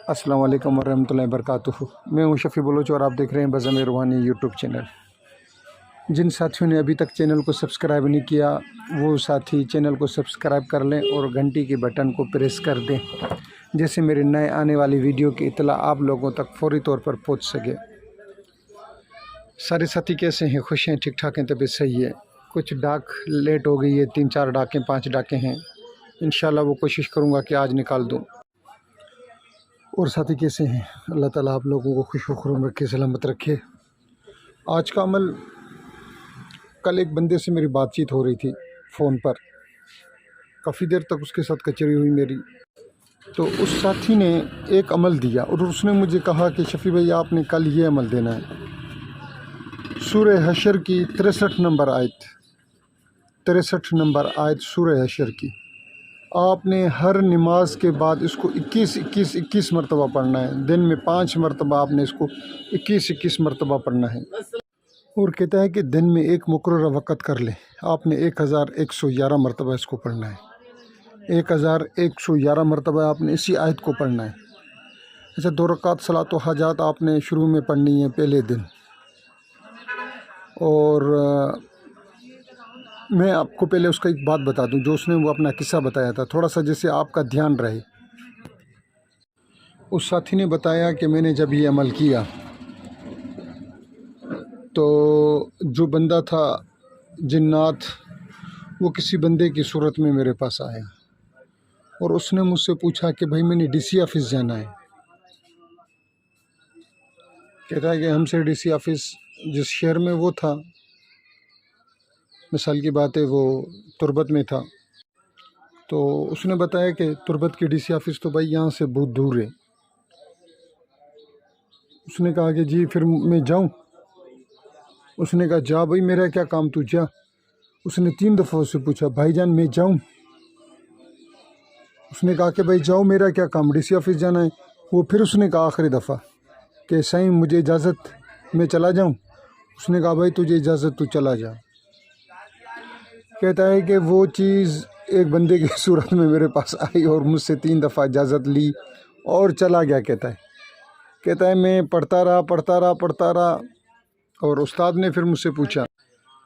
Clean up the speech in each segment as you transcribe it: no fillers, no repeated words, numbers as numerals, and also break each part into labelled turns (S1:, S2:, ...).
S1: अस्सलाम वालेकुम वरहमतुल्लाहि वबरकातुहू। मैं हूं शफ़ी बलोच और आप देख रहे हैं बज़म रूहानी यूट्यूब चैनल। जिन साथियों ने अभी तक चैनल को सब्सक्राइब नहीं किया वो साथी चैनल को सब्सक्राइब कर लें और घंटी के बटन को प्रेस कर दें, जैसे मेरे नए आने वाली वीडियो की इत्तला आप लोगों तक फौरी तौर पर पहुंच सके। सारे साथी कैसे हैं? खुश हैं, ठीक ठाक हैं, तबीयत सही है। कुछ डाक लेट हो गई है, 3-4 डाकें 5 डाकें हैं। इंशाल्लाह वो कोशिश करूँगा कि आज निकाल दूँ। और साथी कैसे हैं? अल्लाह ताला आप लोगों को खुश खुर्म रखे, सलामत रखे। आज का अमल, कल एक बंदे से मेरी बातचीत हो रही थी फ़ोन पर, काफ़ी देर तक उसके साथ कचरी हुई मेरी। तो उस साथी ने एक अमल दिया और उसने मुझे कहा कि शफ़ी भाई आपने कल ये अमल देना है। सूरह हशर की 63 नंबर आयत, 63 नंबर आयत सूरह हशर की आपने हर नमाज के बाद इसको 21 मरतबा पढ़ना है। दिन में 5 मरतबा आपने इसको 21 मरतबा पढ़ना है। और कहता है कि दिन में एक मुकर्रर वक़्त कर ले, आपने 1111 मरतबा इसको पढ़ना है। 1111 मरतबा आपने इसी आयत को पढ़ना है। अच्छा, 2 रकात सलात व हाजात आपने शुरू में पढ़नी है पहले दिन। और मैं आपको पहले उसका एक बात बता दूं, जो उसने वो अपना किस्सा बताया था, थोड़ा सा जिससे आपका ध्यान रहे। उस साथी ने बताया कि मैंने जब ये अमल किया तो जो बंदा था जिन्नात, वो किसी बंदे की सूरत में मेरे पास आया और उसने मुझसे पूछा कि भाई मैंने डीसी ऑफिस जाना है। कहता है कि हमसे डीसी ऑफिस जिस शहर में वो था, मिसाल की बात है वो तुर्बत में था, तो उसने बताया कि तुर्बत की डीसी ऑफिस तो भाई यहाँ से बहुत दूर है। उसने कहा कि जी फिर मैं जाऊँ? उसने कहा जा भाई, मेरा क्या काम, तू जा। उसने 3 दफ़ा उससे पूछा भाईजान मैं जाऊँ? उसने कहा कि भाई जाओ, मेरा क्या काम, डीसी ऑफिस जाना है। वो फिर उसने कहा आखिरी दफ़ा कि साईं मुझे इजाज़त, मैं चला जाऊँ? उसने कहा भाई तुझे इजाज़त, तू चला जा। कहता है कि वो चीज़ एक बंदे की सूरत में मेरे पास आई और मुझसे 3 दफ़ा इजाज़त ली और चला गया। कहता है मैं पढ़ता रहा और उस्ताद ने फिर मुझसे पूछा,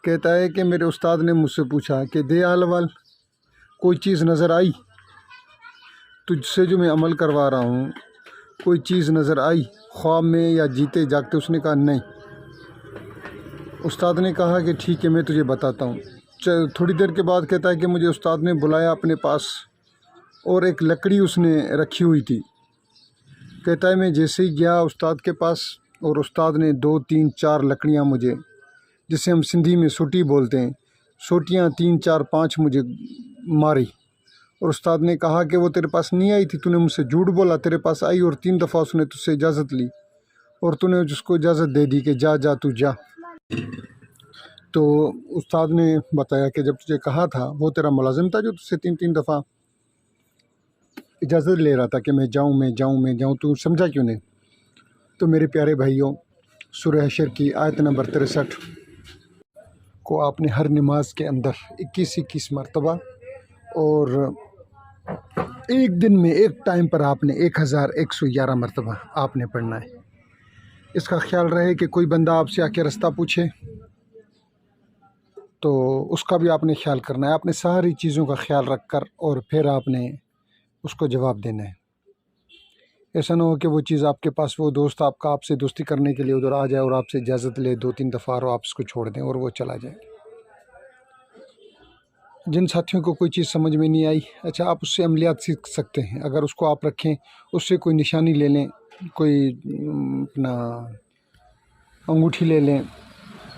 S1: कहता है कि मेरे उस्ताद ने मुझसे पूछा कि दे आलवाल, कोई चीज़ नज़र आई तुझसे जो मैं अमल करवा रहा हूँ, कोई चीज़ नज़र आई ख्वाब में या जीते जागते? उसने कहा नहीं। उस्ताद ने कहा कि ठीक है मैं तुझे बताता हूँ। थोड़ी देर के बाद कहता है कि मुझे उस्ताद ने बुलाया अपने पास और एक लकड़ी उसने रखी हुई थी। कहता है मैं जैसे ही गया उस्ताद के पास और उस्ताद ने 2, 3, 4 लकड़ियाँ मुझे, जिसे हम सिंधी में सोटी बोलते हैं, सोटियाँ 3, 4, 5 मुझे मारी। और उस्ताद ने कहा कि वो तेरे पास नहीं आई थी, तूने मुझसे झूठ बोला, तेरे पास आई और 3 दफ़ा उसने तुझसे इजाज़त ली और तूने उसको इजाज़त दे दी कि जा जा तू जा। तो उस्ताद ने बताया कि जब तुझे कहा था वो तेरा मुलाजिम था जो तुझसे 3-3 दफ़ा इजाज़त ले रहा था कि मैं जाऊँ, तू समझा क्यों नहीं? तो मेरे प्यारे भाइयों, सूरह हशर की आयत नंबर 63 को आपने हर नमाज के अंदर 21 मरतबा और एक दिन में एक टाइम पर आपने 1111 मरतबा आपने पढ़ना है। इसका ख्याल रहे कि कोई बंदा आपसे आके रास्ता पूछे तो उसका भी आपने ख्याल करना है। आपने सारी चीज़ों का ख्याल रख कर और फिर आपने उसको जवाब देना है। ऐसा ना हो कि वो चीज़ आपके पास, वो दोस्त आपका आपसे दोस्ती करने के लिए उधर आ जाए और आपसे इजाज़त ले 2-3 दफ़ा और आप उसको छोड़ दें और वो चला जाए। जिन साथियों को कोई चीज़ समझ में नहीं आई, अच्छा आप उससे अमलियात सीख सकते हैं। अगर उसको आप रखें, उससे कोई निशानी ले लें, कोई अपना अंगूठी ले लें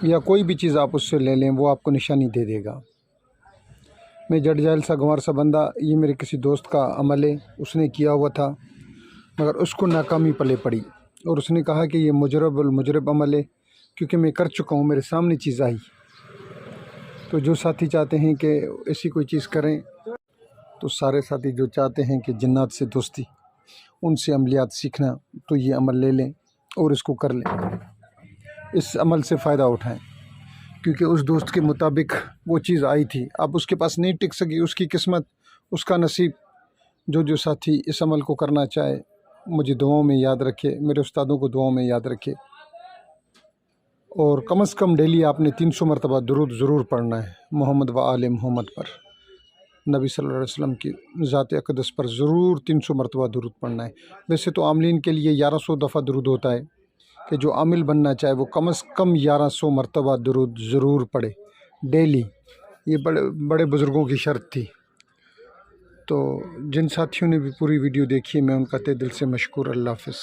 S1: या कोई भी चीज़ आप उससे ले लें, वो आपको निशानी दे देगा। मैं जट जाहिल सा गंवार सा बंदा, ये मेरे किसी दोस्त का अमल है, उसने किया हुआ था मगर उसको नाकामी पले पड़ी और उसने कहा कि ये मुजरब अमल है, क्योंकि मैं कर चुका हूँ, मेरे सामने चीज़ आई। तो जो साथी चाहते हैं कि ऐसी कोई चीज़ करें, तो सारे साथी जो चाहते हैं कि जिन्नात से दोस्ती, उनसे अमलियात सीखना, तो ये अमल ले लें और इसको कर लें। इस अमल से फ़ायदा उठाएं, क्योंकि उस दोस्त के मुताबिक वो चीज़ आई थी, अब उसके पास नहीं टिक सकी, उसकी किस्मत, उसका नसीब। जो साथी इस अमल को करना चाहे مجھے دعاؤں میں یاد رکھے، میرے استادوں کو دعاؤں میں یاد رکھے، اور کم از کم ڈیلی آپ نے 300 مرتبہ درود ضرور پڑھنا ہے محمد و آل محمد پر، نبی صلی اللہ علیہ وسلم کی ذات اقدس پر ضرور 300 مرتبہ درود پڑھنا ہے۔ ویسے تو عاملین کے لیے 1100 دفعہ درود ہوتا ہے کہ جو عامل بننا چاہے وہ کم از کم 1100 مرتبہ درود ضرور پڑھے ڈیلی۔ یہ بڑے بزرگوں کی شرط تھی۔ تو جن ساتھیوں نے بھی پوری ویڈیو دیکھی میں ان کا تہ دل سے مشکور۔ اللہ حافظ۔